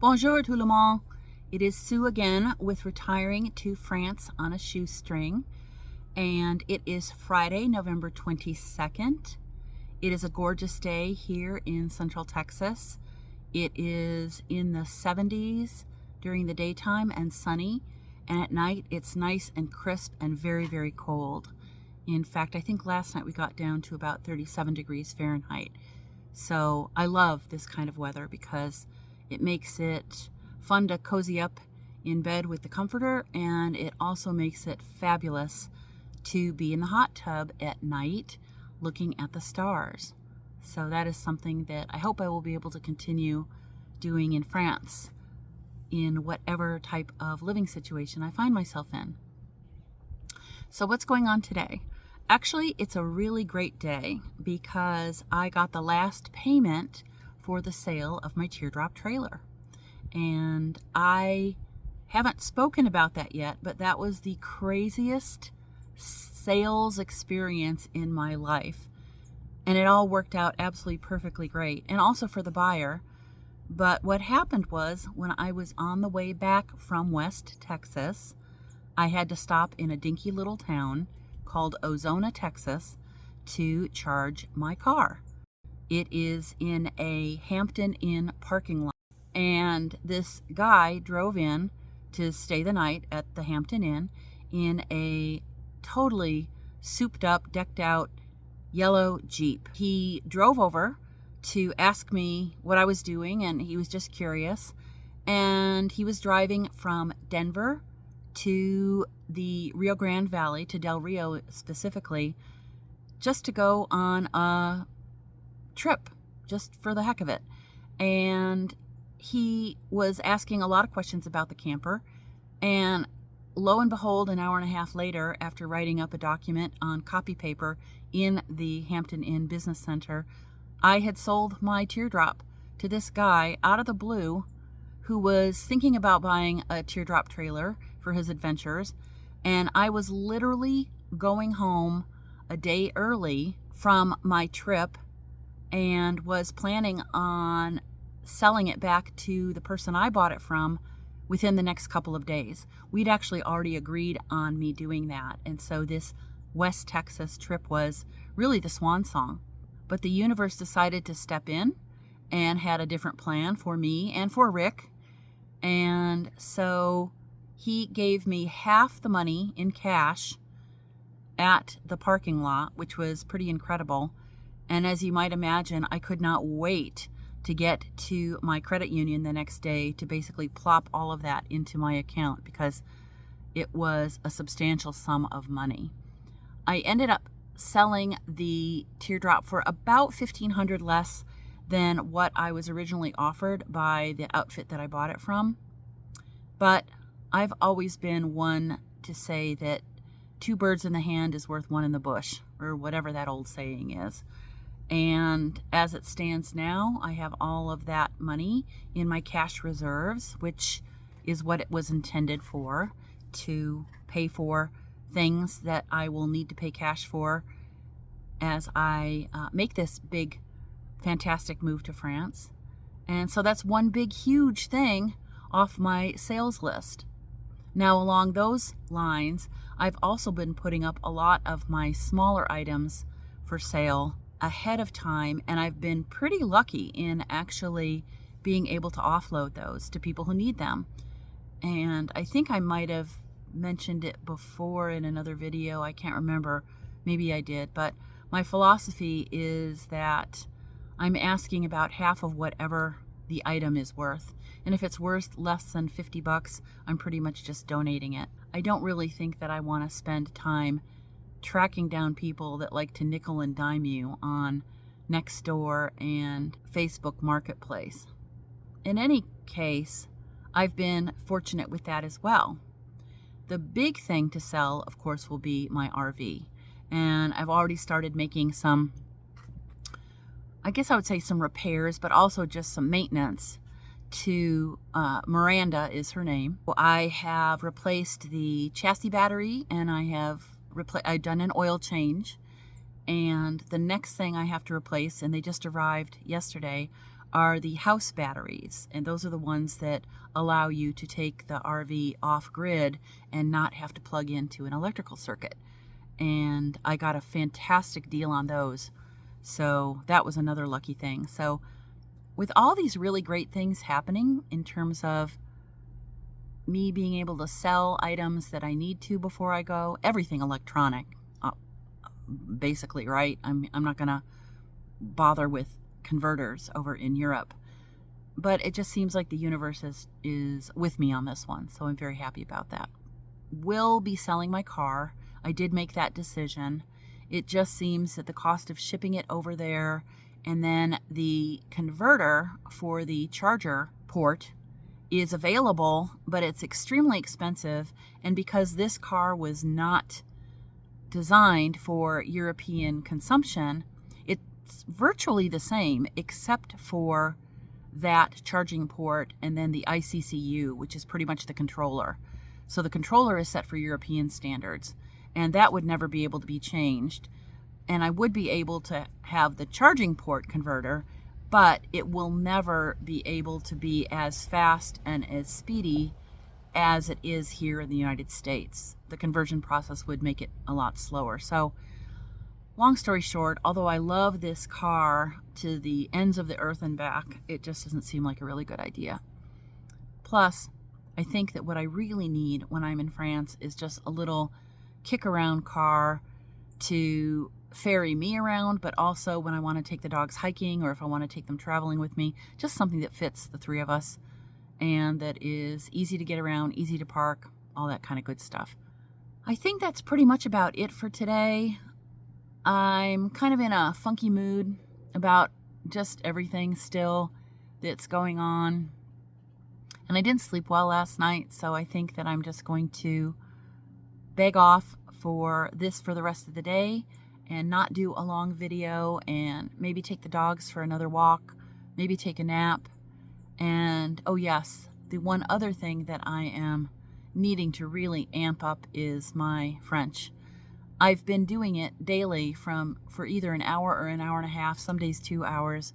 Bonjour tout le monde. It is Sue again with retiring to France on a shoestring, and it is Friday, November 22nd. It is a gorgeous day here in Central Texas. It is in the 70s during the daytime and sunny, and at night it's nice and crisp and very, very cold. In fact, I think last night we got down to about 37 degrees Fahrenheit. So I love this kind of weather because it makes it fun to cozy up in bed with the comforter, and it also makes it fabulous to be in the hot tub at night looking at the stars. So that is something that I hope I will be able to continue doing in France in whatever type of living situation I find myself in. So what's going on today? Actually, it's a really great day because I got the last payment for the sale of my teardrop trailer. And I haven't spoken about that yet, but that was the craziest sales experience in my life. And it all worked out absolutely perfectly great, and also for the buyer. But what happened was, when I was on the way back from West Texas, I had to stop in a dinky little town called Ozona, Texas, to charge my car. It is in a Hampton Inn parking lot, and this guy drove in to stay the night at the Hampton Inn in a totally souped up, decked out yellow Jeep. He drove over to ask me what I was doing, and he was just curious. And he was driving from Denver to the Rio Grande Valley, to Del Rio specifically, just to go on a trip, just for the heck of it. And he was asking a lot of questions about the camper, and lo and behold, an hour and a half later, after writing up a document on copy paper in the Hampton Inn Business Center, I had sold my teardrop to this guy out of the blue who was thinking about buying a teardrop trailer for his adventures. And I was literally going home a day early from my trip and was planning on selling it back to the person I bought it from within the next couple of days. We'd actually already agreed on me doing that. And so this West Texas trip was really the swan song. But the universe decided to step in and had a different plan for me and for Rick. And so he gave me half the money in cash at the parking lot, which was pretty incredible. And as you might imagine, I could not wait to get to my credit union the next day to basically plop all of that into my account, because it was a substantial sum of money. I ended up selling the teardrop for about $1,500 less than what I was originally offered by the outfit that I bought it from. But I've always been one to say that 2 birds in the hand is worth 1 in the bush, or whatever that old saying is. And as it stands now, I have all of that money in my cash reserves, which is what it was intended for, to pay for things that I will need to pay cash for as I make this big, fantastic move to France. And so that's one big, huge thing off my sales list. Now, along those lines, I've also been putting up a lot of my smaller items for sale ahead of time, and I've been pretty lucky in actually being able to offload those to people who need them. And I think I might have mentioned it before in another video. I can't remember. Maybe I did. But my philosophy is that I'm asking about half of whatever the item is worth. And if it's worth less than $50, I'm pretty much just donating it. I don't really think that I want to spend time tracking down people that like to nickel and dime you on Nextdoor and Facebook Marketplace. In any case, I've been fortunate with that as well. The big thing to sell, of course, will be my RV. And I've already started making some, I guess I would say some repairs, but also just some maintenance to Miranda is her name. I have replaced the chassis battery, and I've done an oil change. And the next thing I have to replace, and they just arrived yesterday, are the house batteries, and those are the ones that allow you to take the RV off grid and not have to plug into an electrical circuit. And I got a fantastic deal on those, so that was another lucky thing. So with all these really great things happening in terms of me being able to sell items that I need to before I go, everything electronic, basically, right? I'm not gonna bother with converters over in Europe, but it just seems like the universe is with me on this one, so I'm very happy about that. Will be selling my car. I did make that decision. It just seems that the cost of shipping it over there and then the converter for the charger port is available, but it's extremely expensive. And because this car was not designed for European consumption, it's virtually the same except for that charging port and then the ICCU, which is pretty much the controller. So the controller is set for European standards, and that would never be able to be changed. And I would be able to have the charging port converter, but it will never be able to be as fast and as speedy as it is here in the United States. The conversion process would make it a lot slower. So long story short, although I love this car to the ends of the earth and back, it just doesn't seem like a really good idea. Plus, I think that what I really need when I'm in France is just a little kick-around car to ferry me around, but also when I want to take the dogs hiking or if I want to take them traveling with me, just something that fits the three of us and that is easy to get around, easy to park, all that kind of good stuff. I think that's pretty much about it for today. I'm kind of in a funky mood about just everything still that's going on. And I didn't sleep well last night, so I think that I'm just going to beg off for the rest of the day and not do a long video and maybe take the dogs for another walk, maybe take a nap. And oh yes, the one other thing that I am needing to really amp up is my French. I've been doing it daily for either an hour or an hour and a half, some days 2 hours,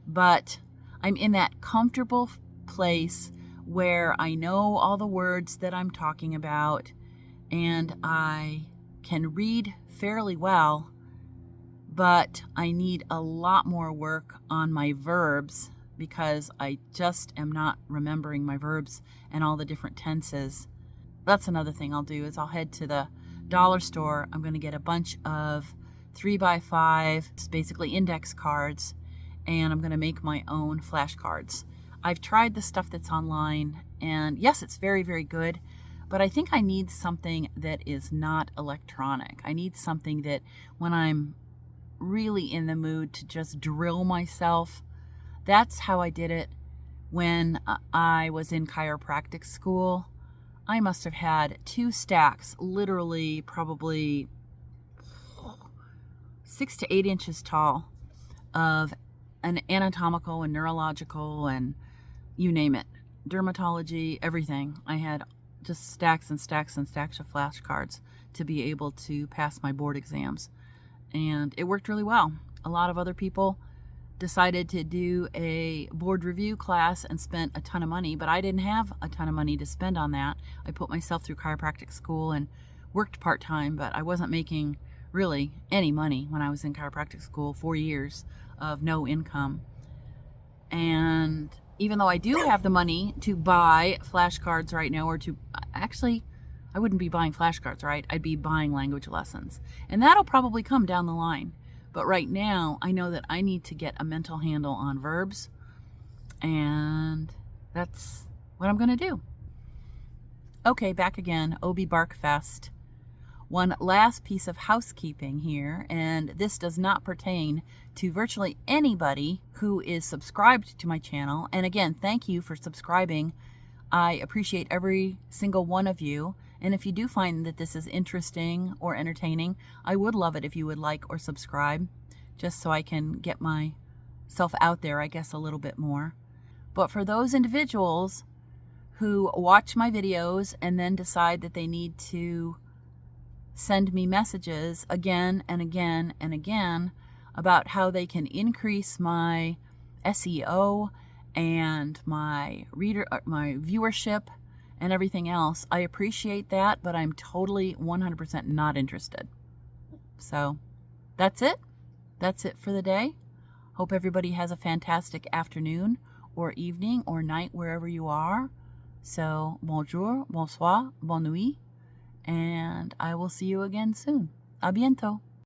but I'm in that comfortable place where I know all the words that I'm talking about and I can read fairly well, but I need a lot more work on my verbs because I just am not remembering my verbs and all the different tenses. That's another thing I'll do is I'll head to the dollar store. I'm going to get a bunch of 3x5, it's basically index cards, and I'm going to make my own flashcards. I've tried the stuff that's online, and yes, it's very, very good, but I think I need something that is not electronic. I need something that when I'm really in the mood to just drill myself, that's how I did it when I was in chiropractic school. I must have had 2 stacks, literally probably 6 to 8 inches tall, of an anatomical and neurological and you name it, dermatology, everything. I had just stacks and stacks and stacks of flashcards to be able to pass my board exams. And it worked really well. A lot of other people decided to do a board review class and spent a ton of money, but I didn't have a ton of money to spend on that. I put myself through chiropractic school and worked part-time, but I wasn't making really any money when I was in chiropractic school, 4 years of no income. And even though I do have the money to buy flashcards right now, or to actually, I wouldn't be buying flashcards, right? I'd be buying language lessons. And that'll probably come down the line. But right now, I know that I need to get a mental handle on verbs, and that's what I'm going to do. Okay, back again, Obi Bark Fest. One last piece of housekeeping here, and this does not pertain to virtually anybody who is subscribed to my channel. And again, thank you for subscribing. I appreciate every single one of you. And if you do find that this is interesting or entertaining, I would love it if you would like or subscribe, just so I can get myself out there, I guess, a little bit more. But for those individuals who watch my videos and then decide that they need to send me messages again and again and again about how they can increase my SEO and my my viewership and everything else. I appreciate that, but I'm totally 100% not interested. So that's it. That's it for the day. Hope everybody has a fantastic afternoon or evening or night wherever you are. So bonjour, bonsoir, bonne nuit, and I will see you again soon. A bientôt.